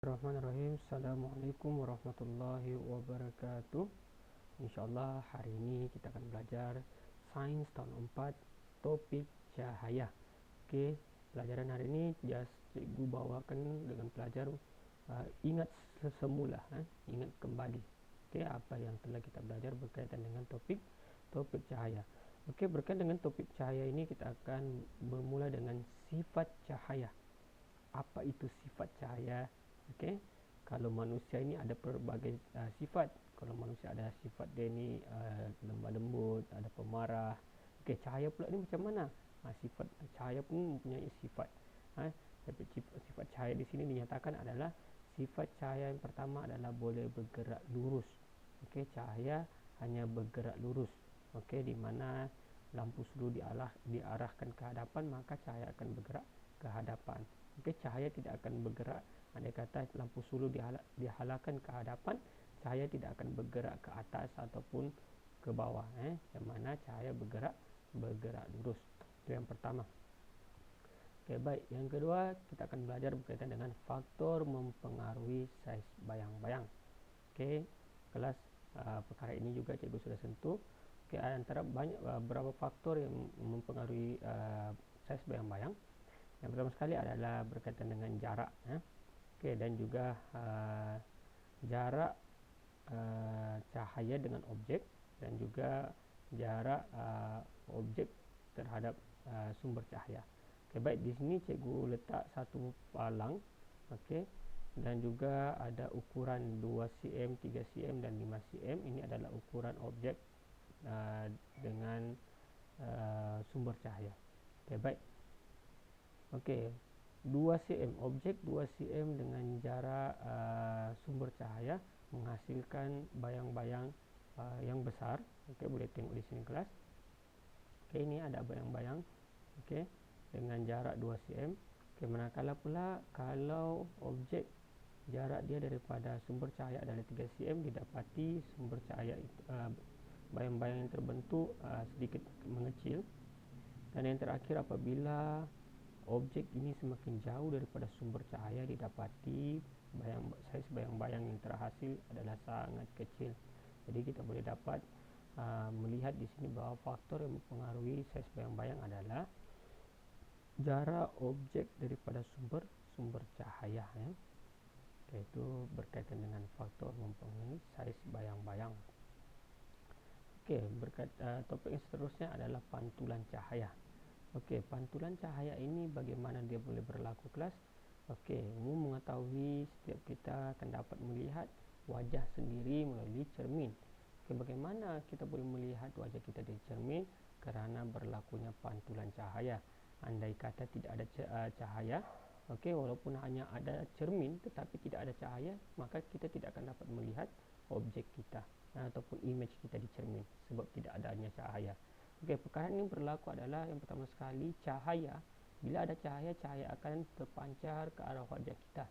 Bismillahirrahmanirrahim. Assalamualaikum warahmatullahi wabarakatuh. InsyaAllah hari ini kita akan belajar Sains tahun 4, topik cahaya. Okey, pelajaran hari ini cikgu bawakan dengan pelajar ingat sesemula, ingat kembali. Okey, apa yang telah kita belajar berkaitan dengan topik cahaya. Okey, berkaitan dengan topik cahaya ini kita akan bermula dengan sifat cahaya. Apa itu sifat cahaya? Okey, kalau manusia ini ada pelbagai sifat. Kalau manusia ada sifat dia ni lemah lembut, ada pemarah. Okey, cahaya pula ni macam mana? Sifat cahaya pun mempunyai sifat. Tapi sifat cahaya di sini dinyatakan adalah sifat cahaya yang pertama adalah boleh bergerak lurus. Okey, cahaya hanya bergerak lurus. Okey, di mana lampu suluh diarahkan ke hadapan, maka cahaya akan bergerak ke hadapan. Okey, cahaya tidak akan bergerak. Andai kata lampu suluh dihalalkan ke hadapan, cahaya tidak akan bergerak ke atas ataupun ke bawah. Yang mana cahaya bergerak lurus. Itu yang pertama. Okey, baik. Yang kedua, kita akan belajar berkaitan dengan faktor mempengaruhi saiz bayang-bayang. Okey, kelas perkara ini juga cikgu sudah sentuh. Okey, antara banyak beberapa faktor yang mempengaruhi saiz bayang-bayang. Yang pertama sekali adalah berkaitan dengan jarak. Okey, dan juga jarak cahaya dengan objek, dan juga jarak objek terhadap sumber cahaya. Okey, baik, di sini cikgu letak satu palang. Okey, dan juga ada ukuran 2 cm, 3 cm dan 5 cm. Ini adalah ukuran objek dengan sumber cahaya. Okey, baik. Okey, 2 cm objek, 2 cm dengan jarak sumber cahaya menghasilkan bayang-bayang yang besar. Okey, boleh tengok di sini kelas. Okey, ini ada bayang-bayang dengan jarak 2 cm. Okey, manakala pula kalau objek jarak dia daripada sumber cahaya adalah 3 cm, didapati sumber cahaya itu bayang-bayang yang terbentuk sedikit mengecil. Dan yang terakhir, apabila objek ini semakin jauh daripada sumber cahaya, didapati saiz bayang-bayang yang terhasil adalah sangat kecil. Jadi kita boleh dapat melihat di sini bahawa faktor yang mempengaruhi saiz bayang-bayang adalah jarak objek daripada sumber cahaya. Itu berkaitan dengan faktor mempengaruhi saiz bayang-bayang. Okey, topik yang seterusnya adalah pantulan cahaya. Okey, pantulan cahaya ini bagaimana dia boleh berlaku kelas? Okey, umum mengetahui setiap kita akan dapat melihat wajah sendiri melalui cermin. Okey, bagaimana kita boleh melihat wajah kita di cermin? Kerana berlakunya pantulan cahaya. Andai kata tidak ada cahaya, okey, walaupun hanya ada cermin tetapi tidak ada cahaya, maka kita tidak akan dapat melihat objek kita ataupun image kita di cermin sebab tidak adanya cahaya. Okey, perkara ini berlaku adalah yang pertama sekali cahaya. Bila ada cahaya, cahaya akan terpancar ke arah wajah kita.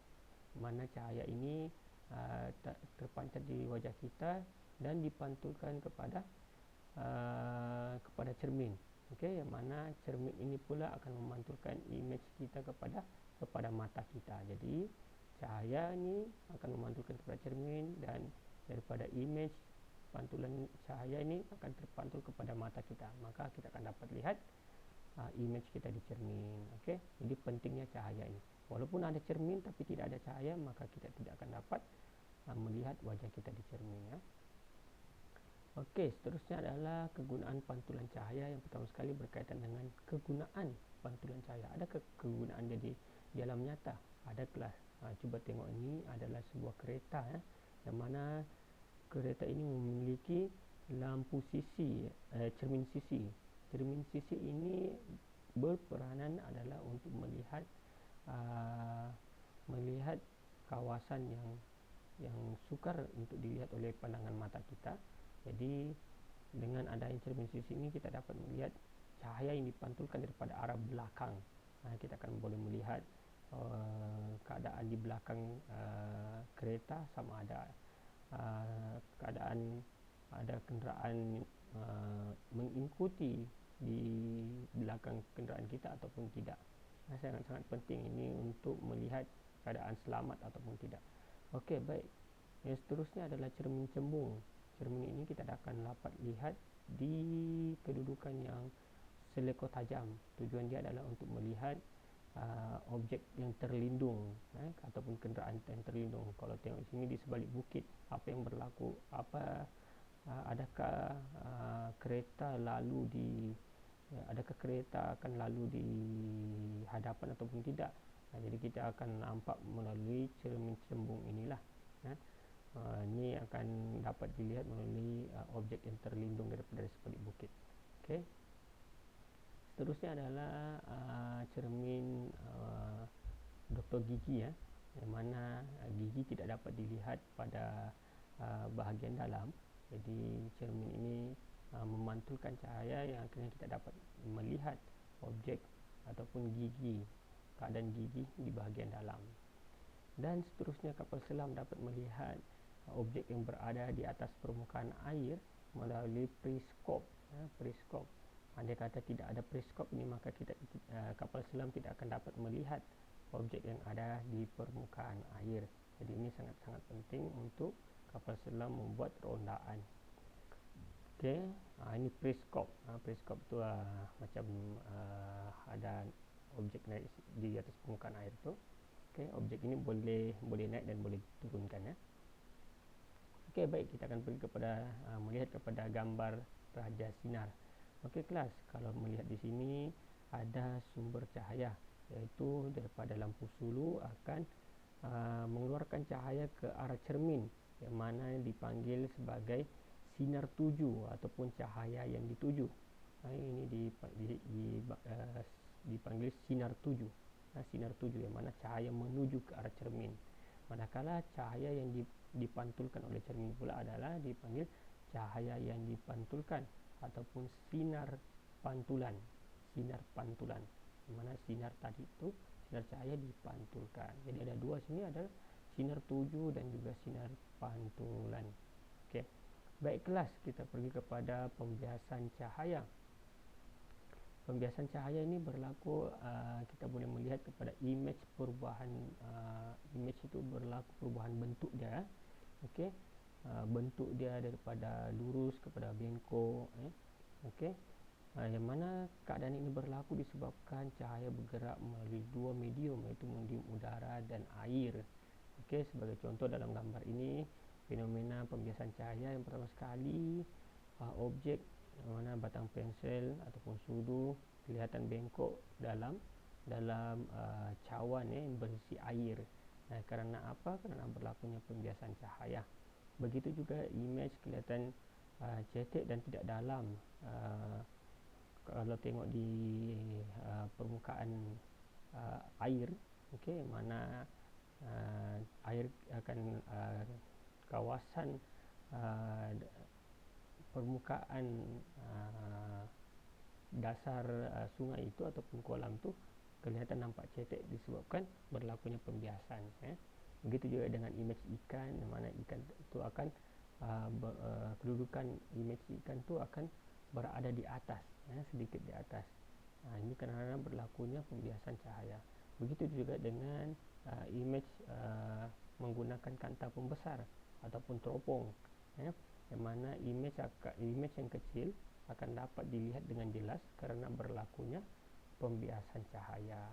Mana cahaya ini terpancar di wajah kita dan dipantulkan kepada cermin. Okey, yang mana cermin ini pula akan memantulkan image kita kepada mata kita. Jadi cahaya ini akan memantulkan kepada cermin, dan daripada image pantulan cahaya ini akan terpantul kepada mata kita, maka kita akan dapat lihat image kita di cermin. Okey, jadi pentingnya cahaya ini. Walaupun ada cermin tapi tidak ada cahaya, maka kita tidak akan dapat melihat wajah kita di cermin. Okey, seterusnya adalah kegunaan pantulan cahaya. Yang pertama sekali berkaitan dengan kegunaan pantulan cahaya. Adakah kegunaan dia di alam nyata? Ada kelas. Cuba tengok, ini adalah sebuah kereta yang mana kereta ini memiliki lampu sisi, cermin sisi. Cermin sisi ini berperanan adalah untuk melihat kawasan yang sukar untuk dilihat oleh pandangan mata kita. Jadi dengan adanya cermin sisi ini kita dapat melihat cahaya yang dipantulkan daripada arah belakang. Kita akan boleh melihat keadaan di belakang kereta, sama ada keadaan ada kenderaan mengikuti di belakang kenderaan kita ataupun tidak. Sangat-sangat penting ini untuk melihat keadaan selamat ataupun tidak. Okey, baik. Yang seterusnya adalah cermin cembung. Cermin ini kita akan dapat lihat di kedudukan yang seleko tajam. Tujuan dia adalah untuk melihat objek yang terlindung, ataupun kenderaan yang terlindung. Kalau tengok di sini di sebalik bukit, apa yang berlaku, adakah kereta lalu adakah kereta akan lalu di hadapan ataupun tidak. Jadi kita akan nampak melalui cermin cembung inilah. Ini akan dapat dilihat melalui objek yang terlindung daripada sebalik bukit. Okey. Seterusnya adalah cermin doktor gigi, yang mana gigi tidak dapat dilihat pada bahagian dalam. Jadi cermin ini memantulkan cahaya yang akhirnya kita dapat melihat objek ataupun gigi, keadaan gigi di bahagian dalam. Dan seterusnya kapal selam dapat melihat objek yang berada di atas permukaan air melalui periskop. Periskop. Andai kata tidak ada periskop ini, maka kapal selam tidak akan dapat melihat objek yang ada di permukaan air. Jadi ini sangat-sangat penting untuk kapal selam membuat rondaan. Okey, ini periskop. Periskop tu macam ada objek naik di atas permukaan air tu. Okey, objek ini boleh naik dan boleh diturunkan, ya. Okey, baik, kita akan pergi kepada melihat kepada gambar Raja Sinar. Okey kelas, kalau melihat di sini ada sumber cahaya, iaitu daripada lampu sulu akan mengeluarkan cahaya ke arah cermin, yang mana dipanggil sebagai sinar tuju ataupun cahaya yang dituju. Ini dipanggil sinar tuju. Sinar tuju yang mana cahaya menuju ke arah cermin. Manakala cahaya yang dipantulkan oleh cermin pula adalah dipanggil cahaya yang dipantulkan ataupun sinar pantulan. Sinar pantulan. Di mana sinar tadi itu, sinar cahaya dipantulkan. Jadi ada dua sini, ada sinar tuju dan juga sinar pantulan. Okey. Baik kelas, kita pergi kepada pembiasan cahaya. Pembiasan cahaya ini berlaku, kita boleh melihat kepada imej perubahan, imej itu berlaku perubahan bentuk dia. Okey. Bentuk dia daripada lurus kepada bengkok, okey. Yang mana keadaan ini berlaku disebabkan cahaya bergerak melalui dua medium, iaitu medium udara dan air. Okey, sebagai contoh dalam gambar ini, fenomena pembiasan cahaya yang pertama sekali, objek yang mana batang pensel ataupun sudu kelihatan bengkok dalam cawan yang berisi air. Kerana apa? Kerana berlakunya pembiasan cahaya. Begitu juga imej kelihatan cetek dan tidak dalam. Kalau tengok di permukaan air, okey, mana air akan kawasan permukaan dasar sungai itu ataupun kolam tu kelihatan nampak cetek disebabkan berlakunya pembiasan. Begitu juga dengan imej ikan, di mana ikan itu akan kedudukan imej ikan tu akan berada di atas, sedikit di atas. Ini kerana berlakunya pembiasan cahaya. Begitu juga dengan imej menggunakan kanta pembesar ataupun teropong, yang mana imej yang kecil akan dapat dilihat dengan jelas kerana berlakunya pembiasan cahaya.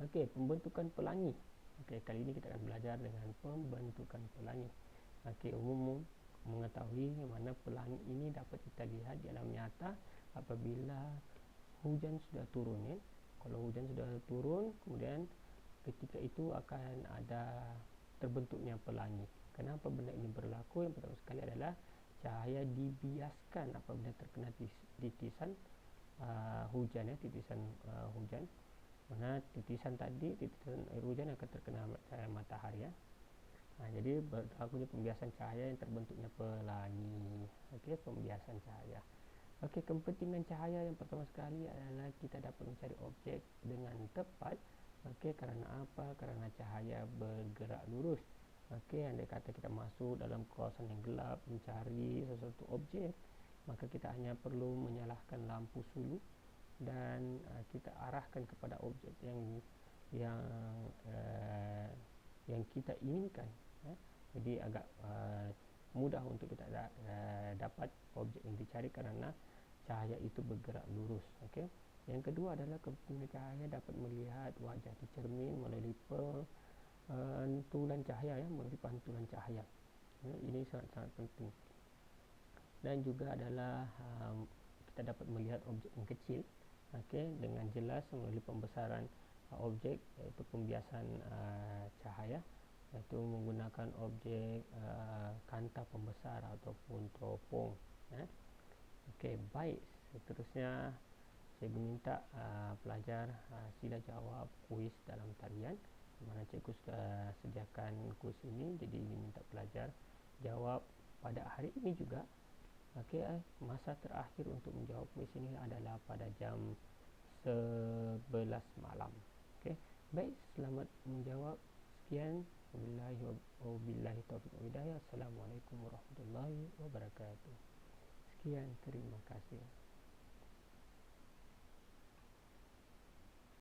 Okey, pembentukan pelangi. Okey, kali ini kita akan belajar dengan pembentukan pelangi. Okey, umum mengetahui mana pelangi ini dapat kita lihat di alam nyata apabila hujan sudah turun, ya. Kalau hujan sudah turun, kemudian ketika itu akan ada terbentuknya pelangi. Kenapa benda ini berlaku? Yang pertama sekali adalah cahaya dibiaskan apabila terkena titisan hujan, titisan hujan. Mana titisan air hujan akan terkena cahaya matahari, ya. Jadi berlakunya pembiasan cahaya yang terbentuknya pelangi. Okey, pembiasan cahaya. Okey, kepentingan cahaya yang pertama sekali adalah kita dapat mencari objek dengan tepat. Okey, kerana apa? Kerana cahaya bergerak lurus. Okey, andai kata kita masuk dalam kawasan yang gelap mencari sesuatu objek, maka kita hanya perlu menyalakan lampu sulu dan kita arahkan kepada objek yang yang yang kita inginkan. Jadi agak mudah untuk kita dapat objek yang dicari kerana cahaya itu bergerak lurus. Okey. Yang kedua adalah kepingan cahaya dapat melihat wajah di cermin melalui pantulan cahaya, melalui pantulan cahaya. Ini sangat-sangat penting. Dan juga adalah kita dapat melihat objek yang kecil, dengan jelas melalui pembesaran objek, iaitu pembiasan cahaya, iaitu menggunakan objek kanta pembesar ataupun teropong. Baik. Seterusnya saya meminta pelajar sila jawab kuis dalam talian. Mana cikgu sudah sediakan kuis ini, jadi minta pelajar jawab pada hari ini juga. Masa terakhir untuk menjawab kuis ini adalah pada jam 11 malam. Baik, selamat menjawab. Sekian. Wabillahi taufiq wal hidayah. Assalamualaikum warahmatullahi wabarakatuh. Sekian, terima kasih.